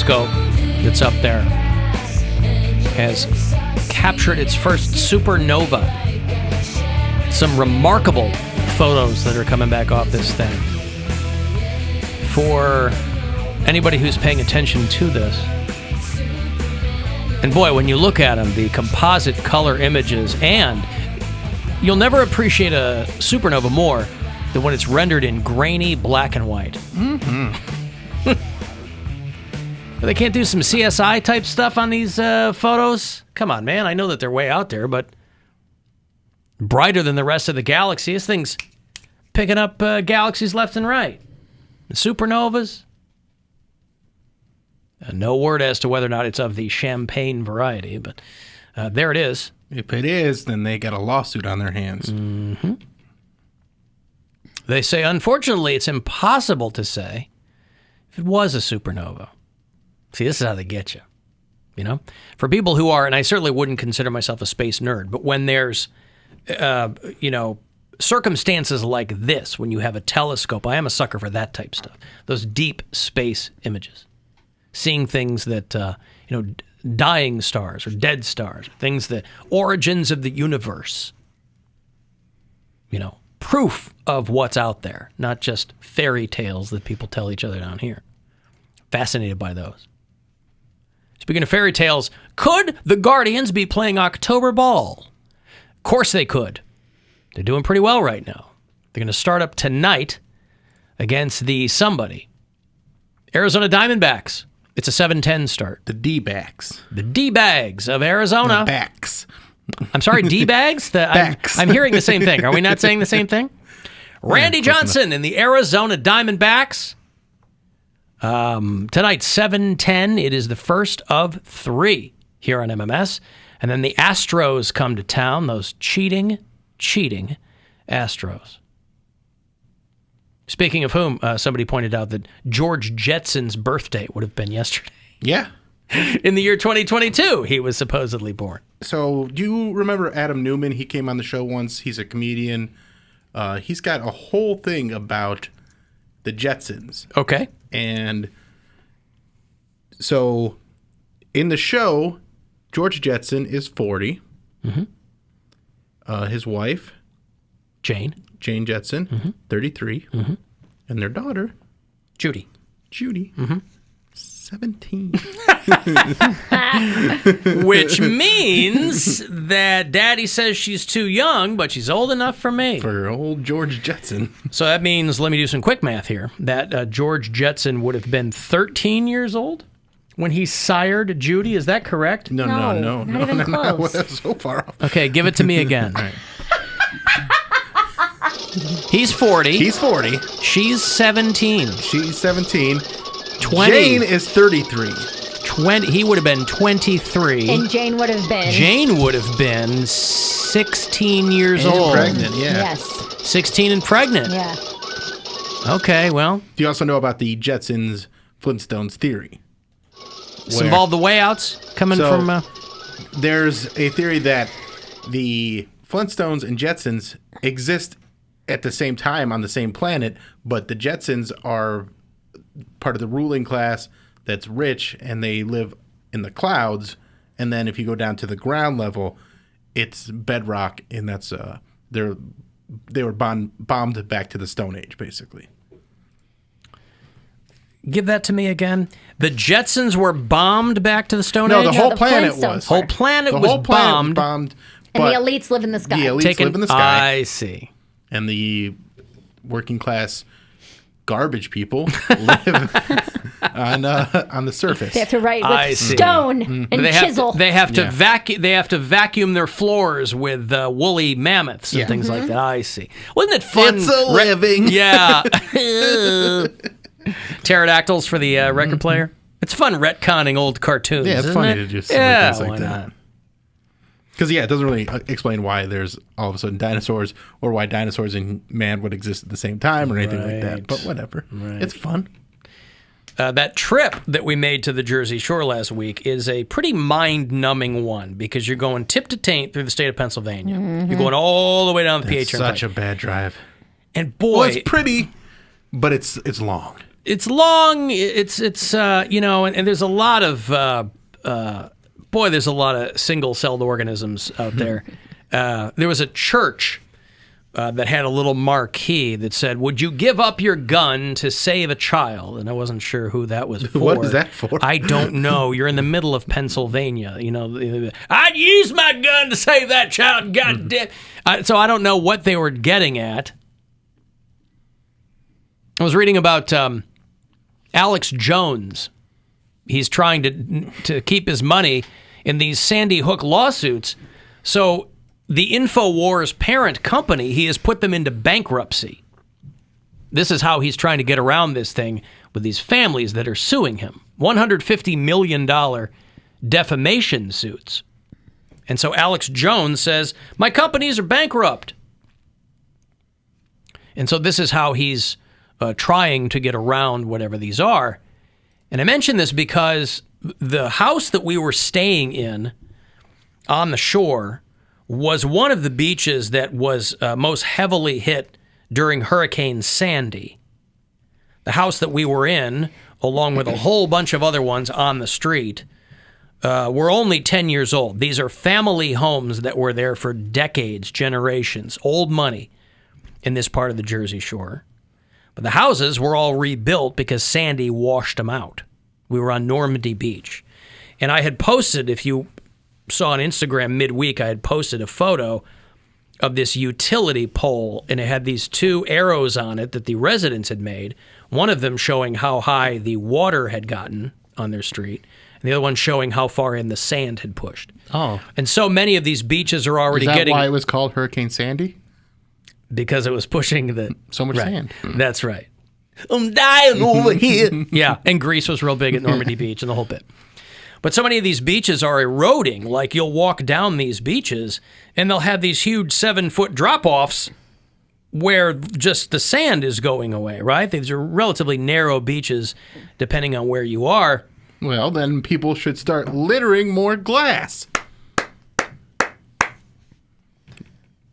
telescope that's up there has captured its first supernova. Some remarkable photos that are coming back off this thing. For anybody who's paying attention to this, and boy, when you look at them, the composite color images, and you'll never appreciate a supernova more than when it's rendered in grainy black and white. Mm-hmm. They can't do some CSI type stuff on these photos? Come on, man. I know that they're way out there, but brighter than the rest of the galaxy. This thing's picking up galaxies left and right. The supernovas. No word as to whether or not it's of the champagne variety, but there it is. If it is, then they got a lawsuit on their hands. Mm-hmm. They say, unfortunately, it's impossible to say if it was a supernova. See, this is how they get you. You know? For people who are, and I certainly wouldn't consider myself a space nerd, but when there's, circumstances like this, when you have a telescope, I am a sucker for that type stuff. Those deep space images. Seeing things that, dying stars or dead stars, things that, origins of the universe. Proof of what's out there, not just fairy tales that people tell each other down here. Fascinated by those. Speaking of fairy tales, could the Guardians be playing October Ball? Of course they could. They're doing pretty well right now. They're going to start up tonight against the somebody. Arizona Diamondbacks. It's a 7:10 start. The D-backs. The D-bags of Arizona. The backs. I'm sorry, D-bags? I'm hearing the same thing. Are we not saying the same thing? Randy Johnson and the Arizona Diamondbacks. Tonight, 7:10. It is the first of 3 here on MMS. And then the Astros come to town. Those cheating Astros. Speaking of whom, somebody pointed out that George Jetson's birthday would have been yesterday. Yeah. In the year 2022, he was supposedly born. So, do you remember Adam Newman? He came on the show once. He's a comedian. He's got a whole thing about the Jetsons. Okay. And so, in the show, George Jetson is 40. Mm-hmm. His wife, Jane Jetson, 33. Mm-hmm. And their daughter, Judy, 17. Which means that Daddy says she's too young, but she's old enough for me. For old George Jetson. So that means, let me do some quick math here, that George Jetson would have been 13 years old when he sired Judy. Is that correct? No. Not even close. So far off. Okay, give it to me again. All right. He's 40. He's 40. She's 17. She's 17. 20. Jane is 33. 20. He would have been 23. And Jane would have been 16 years old. Pregnant, yeah. Yes. 16 and pregnant. Yeah. Okay, well. Do you also know about the Jetsons Flintstones theory? Involve the way outs coming from... There's a theory that the Flintstones and Jetsons exist at the same time on the same planet, but the Jetsons are part of the ruling class that's rich, and they live in the clouds. And then if you go down to the ground level, it's bedrock, and that's they were bombed back to the Stone Age, basically. Give that to me again. The Jetsons were bombed back to the Stone No, Age? the whole planet was. Whole planet was whole planet bombed. was bombed. And the elites live in the sky. The elites live in the sky. I see. And the working class garbage people live on the surface. They have to write with stone and chisel. They have to vacuum their floors with woolly mammoths and things like that. I see. Wasn't it fun? It's a living. Yeah. Pterodactyls for the record player. It's fun retconning old cartoons. Yeah, it's isn't funny it? to do things like that. Because, it doesn't really explain why there's all of a sudden dinosaurs, or why dinosaurs and man would exist at the same time or anything like that. But whatever. Right. It's fun. That trip that we made to the Jersey Shore last week is a pretty mind-numbing one, because you're going tip to taint through the state of Pennsylvania. Mm-hmm. You're going all the way down the PA Turnpike. Such a bad drive. And boy... Well, it's pretty, but it's long. it's long. It's and there's a lot of there's a lot of single-celled organisms out there. There was a church that had a little marquee that said, "Would you give up your gun to save a child?" And I wasn't sure who that was for. What is that for? I don't know. You're in the middle of Pennsylvania. I'd use my gun to save that child. God damn. So I don't know what they were getting at. I was reading about Alex Jones. He's trying to keep his money in these Sandy Hook lawsuits. So the InfoWars parent company, he has put them into bankruptcy. This is how he's trying to get around this thing with these families that are suing him. $150 million defamation suits. And so Alex Jones says, my companies are bankrupt. And so this is how he's trying to get around whatever these are. And I mention this because the house that we were staying in on the shore was one of the beaches that was most heavily hit during Hurricane Sandy. The house that we were in, along with a whole bunch of other ones on the street, were only 10 years old. These are family homes that were there for decades, generations, old money in this part of the Jersey Shore. But the houses were all rebuilt because Sandy washed them out. We were on Normandy Beach. And I had posted, if you saw on Instagram midweek, I had posted a photo of this utility pole, and it had these two arrows on it that the residents had made, one of them showing how high the water had gotten on their street, and the other one showing how far in the sand had pushed. Oh. And so many of these beaches are already getting... getting... Is that why it was called Hurricane Sandy? Because it was pushing the... So much sand. That's right. I'm dying over here. Yeah, and Greece was real big at Normandy Beach and the whole bit. But so many of these beaches are eroding. Like, you'll walk down these beaches, and they'll have these huge 7-foot drop-offs where just the sand is going away, right? These are relatively narrow beaches, depending on where you are. Well, then people should start littering more glass.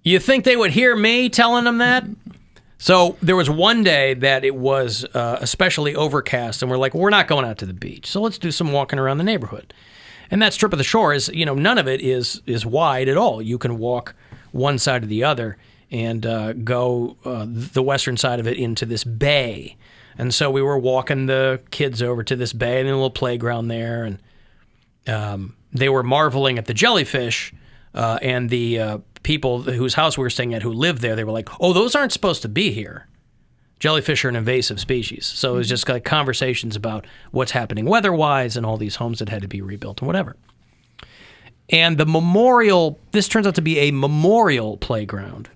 You think they would hear me telling them that? So there was one day that it was especially overcast, and we're like, we're not going out to the beach, so let's do some walking around the neighborhood. And that strip of the shore is, none of it is wide at all. You can walk one side or the other and go the western side of it into this bay. And so we were walking the kids over to this bay and a little playground there, and they were marveling at the jellyfish, and the people whose house we were staying at who lived there, they were like, oh, those aren't supposed to be here. Jellyfish are an invasive species. So it was just like conversations about what's happening weather-wise and all these homes that had to be rebuilt and whatever. And the memorial, this turns out to be a memorial playground.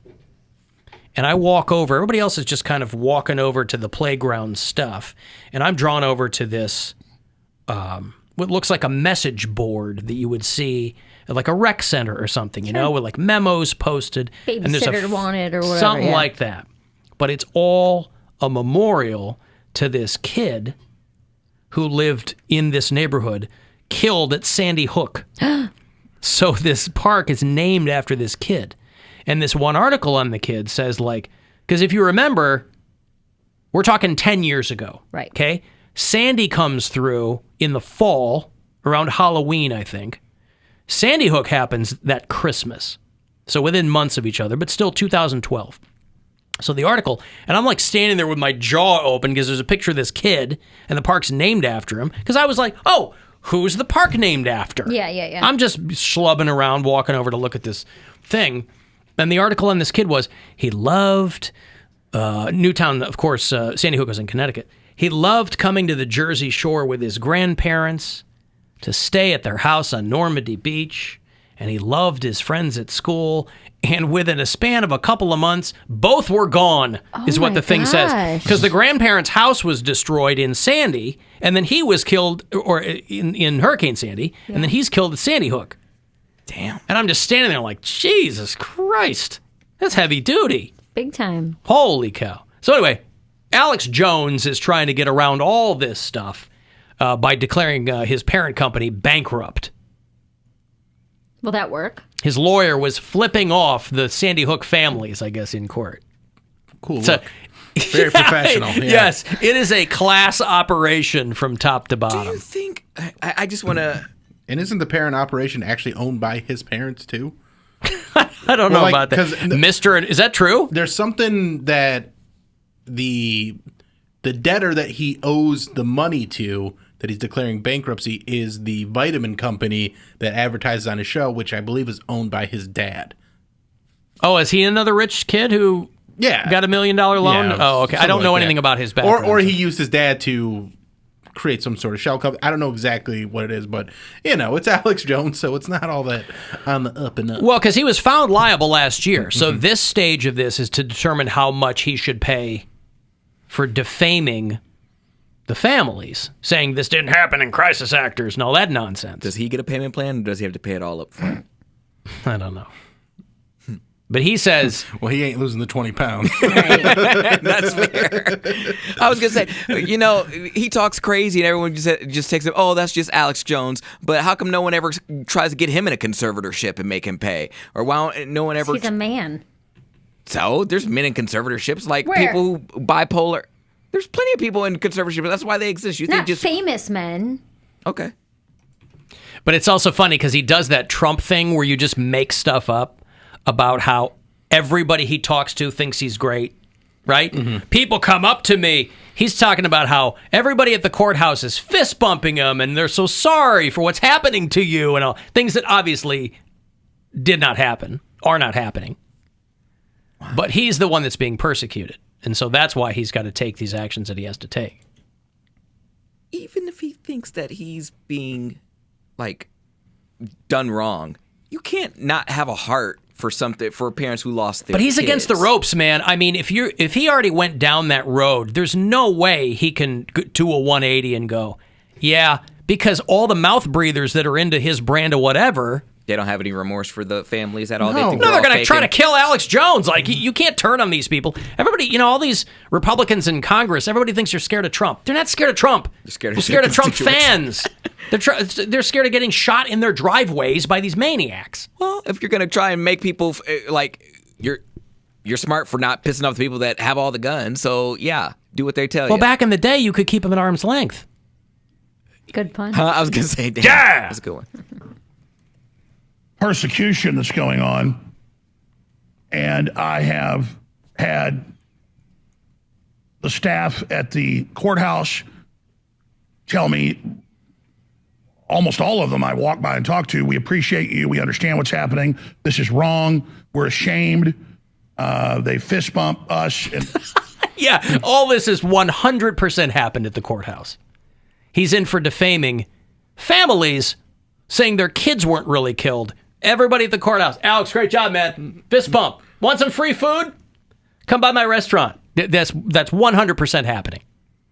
And I walk over, everybody else is just kind of walking over to the playground stuff. And I'm drawn over to this, what looks like a message board that you would see at like a rec center or something, with like memos posted. And there's wanted or whatever. Something like that. But it's all a memorial to this kid who lived in this neighborhood, killed at Sandy Hook. So this park is named after this kid. And this one article on the kid says, like, because if you remember, we're talking 10 years ago. Right. Okay? Sandy comes through in the fall, around Halloween, I think. Sandy Hook happens that Christmas. So within months of each other, but still 2012. So the article, and I'm like standing there with my jaw open because there's a picture of this kid and the park's named after him. Because I was like, oh, who's the park named after? Yeah. I'm just schlubbing around, walking over to look at this thing. And the article on this kid was, he loved Newtown, of course, Sandy Hook was in Connecticut. He loved coming to the Jersey Shore with his grandparents to stay at their house on Normandy Beach, and he loved his friends at school, and within a span of a couple of months, both were gone, is what the thing says. Because the grandparents' house was destroyed in Sandy, and then he was killed or in Hurricane Sandy, and then he's killed at Sandy Hook. Damn. And I'm just standing there like, Jesus Christ, that's heavy duty. Big time. Holy cow. So anyway, Alex Jones is trying to get around all this stuff by declaring his parent company bankrupt. Will that work? His lawyer was flipping off the Sandy Hook families, I guess, in court. Cool. So Very professional. Yeah. Yes, it is a class operation from top to Do bottom. you think? I just want to. And isn't the parent operation actually owned by his parents too? I don't know like, about that. 'cause Is that true? There's something that the debtor that he owes the money to, that he's declaring bankruptcy, is the vitamin company that advertises on his show, which I believe is owned by his dad. Oh, is he another rich kid who got $1 million loan? Yeah, Oh, okay. I don't something know like anything that. about his background. Or he used his dad to create some sort of shell company. I don't know exactly what it is, but it's Alex Jones, so it's not all that on the up and up. Well, because he was found liable last year. So this stage of this is to determine how much he should pay for defaming the families, saying this didn't happen in crisis actors and all that nonsense. Does he get a payment plan, or does he have to pay it all up front? I don't know. But he says... Well, he ain't losing the 20 pounds. That's fair. I was going to say, he talks crazy and everyone just takes it, oh, that's just Alex Jones. But how come no one ever tries to get him in a conservatorship and make him pay? Or why don't no one ever... He's a man. So, there's men in conservatorships, like Where? people who bipolar. There's plenty of people in conservatorships. That's why they exist. You Not think just... famous men. Okay. But it's also funny because he does that Trump thing where you just make stuff up about how everybody he talks to thinks he's great, right? Mm-hmm. People come up to me. He's talking about how everybody at the courthouse is fist bumping him and they're so sorry for what's happening to you and all things that obviously did not happen, are not happening. Wow. But he's the one that's being persecuted. And so that's why he's got to take these actions that he has to take. Even if he thinks that he's being, done wrong, you can't not have a heart for something, for parents who lost their But he's kids. against the ropes, man. I mean, if he already went down that road, there's no way he can do a 180 and go, yeah, because all the mouth breathers that are into his brand of whatever... They don't have any remorse for the families at all. No. They're going to try to kill Alex Jones. Like, you can't turn on these people. Everybody, all these Republicans in Congress, everybody thinks you're scared of Trump. They're not scared of Trump. They're scared of Trump fans. They're scared of getting shot in their driveways by these maniacs. Well, if you're going to try and make people, you're smart for not pissing off the people that have all the guns. So, yeah, do what they tell you. Well, back in the day, you could keep them at arm's length. Good pun. I was going to say, damn, Yeah! That's a good one. Persecution that's going on, and I have had the staff at the courthouse tell me, almost all of them I walk by and talk to, we appreciate you, we understand what's happening, this is wrong, we're ashamed, they fist bump us. And Yeah, all this is 100% happened at the courthouse. He's in for defaming families, saying their kids weren't really killed. Everybody at the courthouse, Alex, great job, man. Fist bump. Want some free food? Come by my restaurant. That's 100% happening.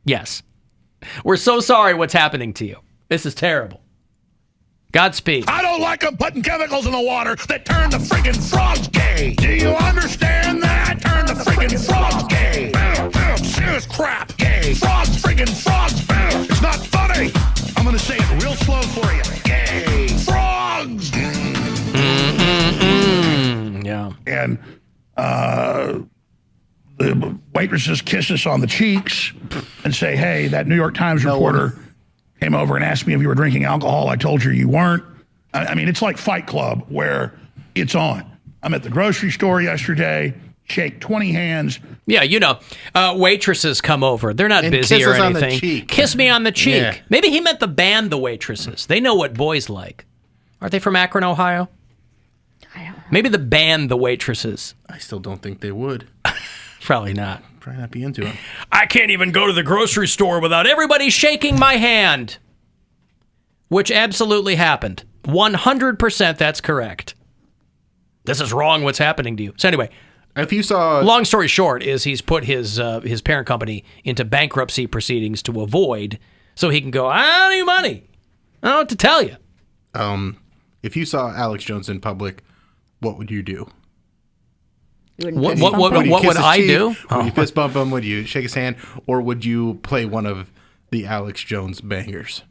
Yes. We're so sorry what's happening to you. This is terrible. Godspeed. I don't like them putting chemicals in the water that turn the friggin' frogs gay. Do you understand that? Turn the friggin' frogs gay. Serious crap. Gay. Frogs, friggin' frogs. It's not funny. I'm gonna say it real slow for you. Gay. Frogs. Yeah. And the waitresses kiss us on the cheeks and say, hey, that New York Times reporter came over and asked me if you were drinking alcohol. I told you you weren't. I mean, it's like Fight Club where it's on. I'm at the grocery store yesterday, shake 20 hands. Yeah, waitresses come over. They're not And busy kiss or us on the anything. cheek. Kiss me on the cheek. Yeah. Maybe he meant the band, the Waitresses. They know what boys like. Aren't they from Akron, Ohio? I don't know. Maybe the band, the Waitresses. I still don't think they would. Probably not. Probably not be into it. I can't even go to the grocery store without everybody shaking my hand. Which absolutely happened. 100% that's correct. This is wrong what's happening to you. So anyway, If you saw... long story short is he's put his parent company into bankruptcy proceedings to avoid, so he can go, I don't need money. I don't know what to tell you. If you saw Alex Jones in public, what would you do? You wouldn't What- fist what- bump what- him? Would you what kiss would his I cheek? do? Would you fist bump him? Would you shake his hand? Or would you play one of the Alex Jones bangers?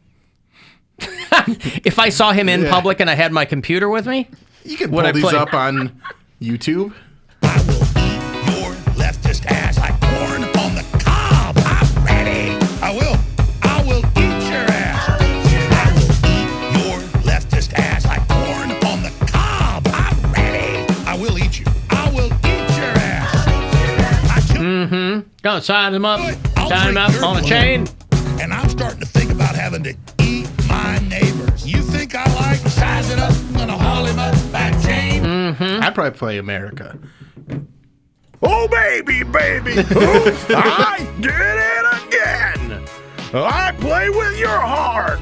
If I saw him in Yeah. public and I had my computer with me, You can Would pull I these play- up on YouTube. I will beat your leftist ass like corn on Gonna sign him up. I'll Sign him drink up your on a blood. chain. And I'm starting to think about having to eat my neighbors. You think I like sizing up? I'm gonna haul him up by chain. I'd probably play America. Oh, baby, baby. Oops, I did it again. I play with your heart.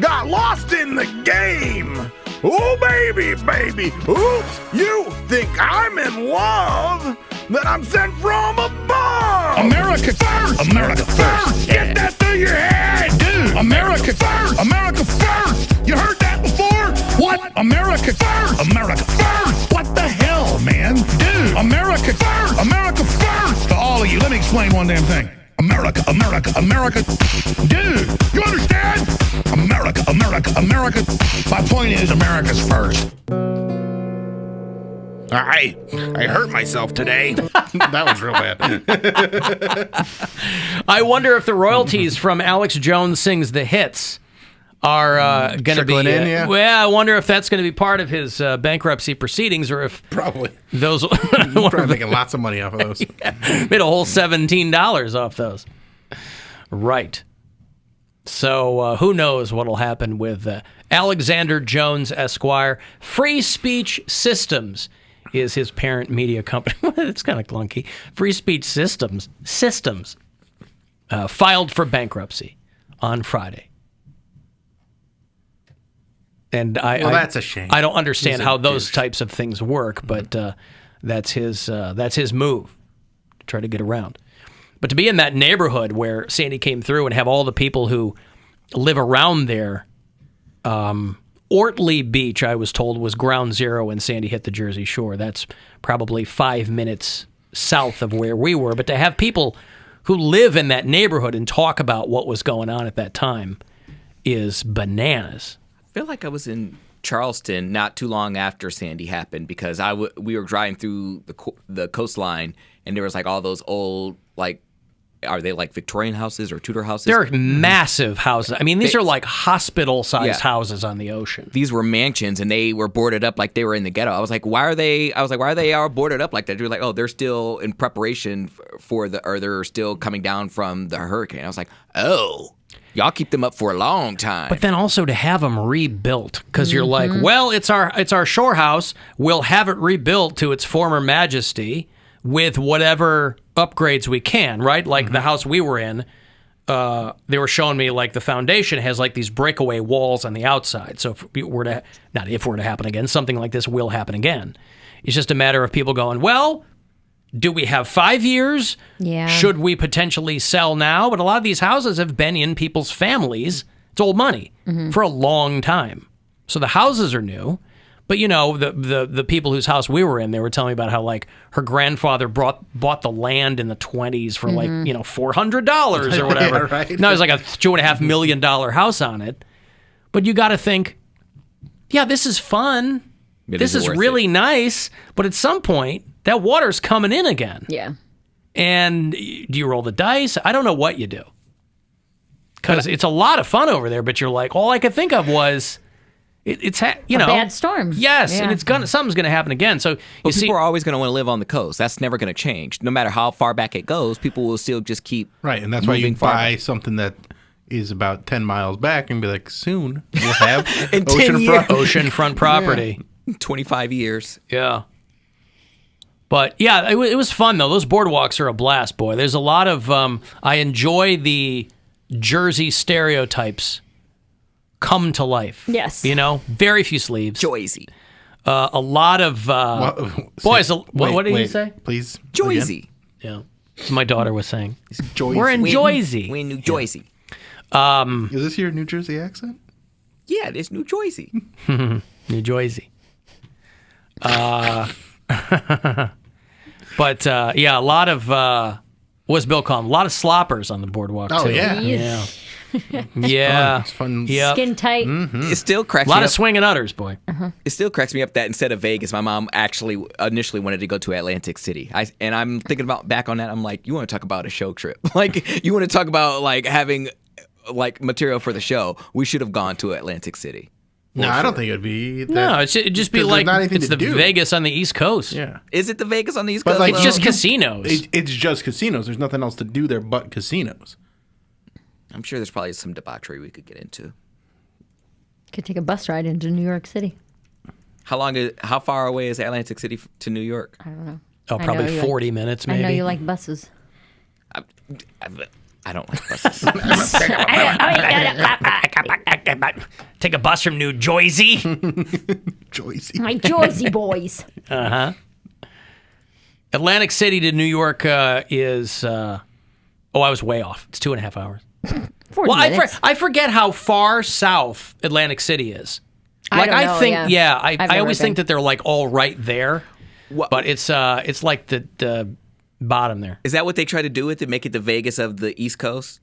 Got lost in the game. Oh, baby, baby. Oops, you think I'm in love? That I'm sent from above. America first. America first. Get that through your head, dude. America first. America first. You heard that before? What? America first. America first. What the hell, man? Dude, America first. America first. To all of you, let me explain one damn thing. America, America, America. Dude, you understand? America, America, America. My point is, America's first. I hurt myself today. That was real bad. I wonder if the royalties from Alex Jones Sings the Hits are going to be. Trickling in, yeah. Well, I wonder if that's going to be part of his bankruptcy proceedings, or if Probably. those Probably making lots of money off of those. made a whole $17 off those. Right. So who knows what'll happen with Alexander Jones Esquire. Free Speech Systems is his parent media company. It's kind of clunky. Free Speech Systems filed for bankruptcy on Friday. And That's a shame. I don't understand He's a how those douche. types of things work, but that's his move to try to get around. But to be in that neighborhood where Sandy came through and have all the people who live around there, Ortley Beach, I was told, was ground zero when Sandy hit the Jersey Shore. That's probably 5 minutes south of where we were. But to have people who live in that neighborhood and talk about what was going on at that time is bananas. I feel like I was in Charleston not too long after Sandy happened because we were driving through the coastline and there was like all those old, like, are they like Victorian houses or Tudor houses? They're massive houses. I mean, these are like hospital-sized Yeah. houses on the ocean. These were mansions and they were boarded up like they were in the ghetto. I was like, why are they all boarded up like that? They're like, oh, they're still in preparation or they're still coming down from the hurricane. I was like, oh, y'all keep them up for a long time. But then also to have them rebuilt, because you're like, well, it's our shore house. We'll have it rebuilt to its former majesty with whatever upgrades we can, right? Like the house we were in, they were showing me like the foundation has like these breakaway walls on the outside. So if it were to happen again, something like this will happen again. It's just a matter of people going, well, do we have 5 years? Yeah. Should we potentially sell now? But a lot of these houses have been in people's families. It's old money for a long time. So the houses are new. But, you know, the people whose house we were in, they were telling me about how, like, her grandfather bought the land in the 20s for, like, you know, $400 or whatever. Yeah, right. Now there's like a $2.5 million house on it. But you got to think, yeah, this is fun. This is worth really nice. But at some point, that water's coming in again. Yeah. And do you roll the dice? I don't know what you do. Because it's a lot of fun over there, but you're like, all I could think of was... It's you know, bad storm. Yes, Yeah. and something's gonna happen again. So But people are always going to want to live on the coast. That's never going to change. No matter how far back it goes, people will still just keep Right, and that's why you moving farther. buy something that is about 10 miles back and be like, soon we'll have In 10 years. oceanfront property. 25 years. Yeah. But yeah, it was fun though. Those boardwalks are a blast, boy. There's a lot of I enjoy the Jersey stereotypes come to life. Yes. You know, very few sleeves. Joyzy. A lot of boys. What did he wait, say? Please. Joyzy. Yeah, my daughter was saying. Joyzy. We're in Joyzy. We in New Joyzy. Is this your New Jersey accent? Yeah, it's New Joyzy. New Jersey. But yeah, a lot of what's Bill call them? A lot of sloppers on the boardwalk Oh, too. yeah. Yeah. Yeah. It's fun. Yep. Skin tight. It still cracks A lot me of up. swinging udders, boy. It still cracks me up that instead of Vegas, my mom actually initially wanted to go to Atlantic City. And I'm thinking about back on that. I'm like, you want to talk about a show trip? Like, you want to talk about like having like material for the show? We should have gone to Atlantic City. No, I don't think it would be. That, No, it'd just be because like there's not anything it's to the do. Vegas on the East Coast. Yeah. Is it the Vegas on the East But, Coast? like, It's though? just casinos. It's just casinos. There's nothing else to do there but casinos. I'm sure there's probably some debauchery we could get into. Could take a bus ride into New York City. How far away is Atlantic City to New York? I don't know. Oh, I probably know you 40 minutes, maybe. I know you like buses. I don't like buses. Take a bus from New Jersey. Joycey. My Jersey boys. Atlantic City to New York is. I was way off. It's 2.5 hours. 40 Well, minutes. I forget how far south Atlantic City is. I don't know, think, yeah. I I've always never think been. that they're like all right there, but it's like the bottom there. Is that what they try to do with it? Make it the Vegas of the East Coast?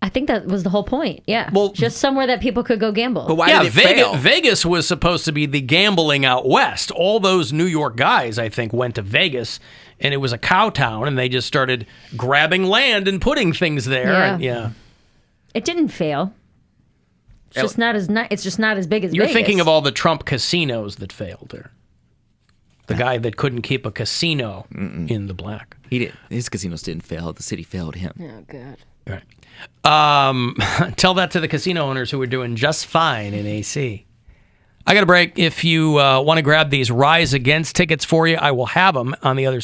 I think that was the whole point. Yeah. Well- just somewhere that people could go gamble. But why Yeah, did it fail? Vegas was supposed to be the gambling out west. All those New York guys, I think, went to Vegas, and it was a cow town, and they just started grabbing land and putting things there. Yeah. And, yeah. It didn't fail. It's just not as it's just not as big as You're Vegas. thinking of all the Trump casinos that failed there. The guy that couldn't keep a casino in the black. He did. His casinos didn't fail. The city failed him. Oh God. Right. Tell that to the casino owners who are doing just fine in AC. I got a break. If you want to grab these Rise Against tickets for you, I will have them on the other side.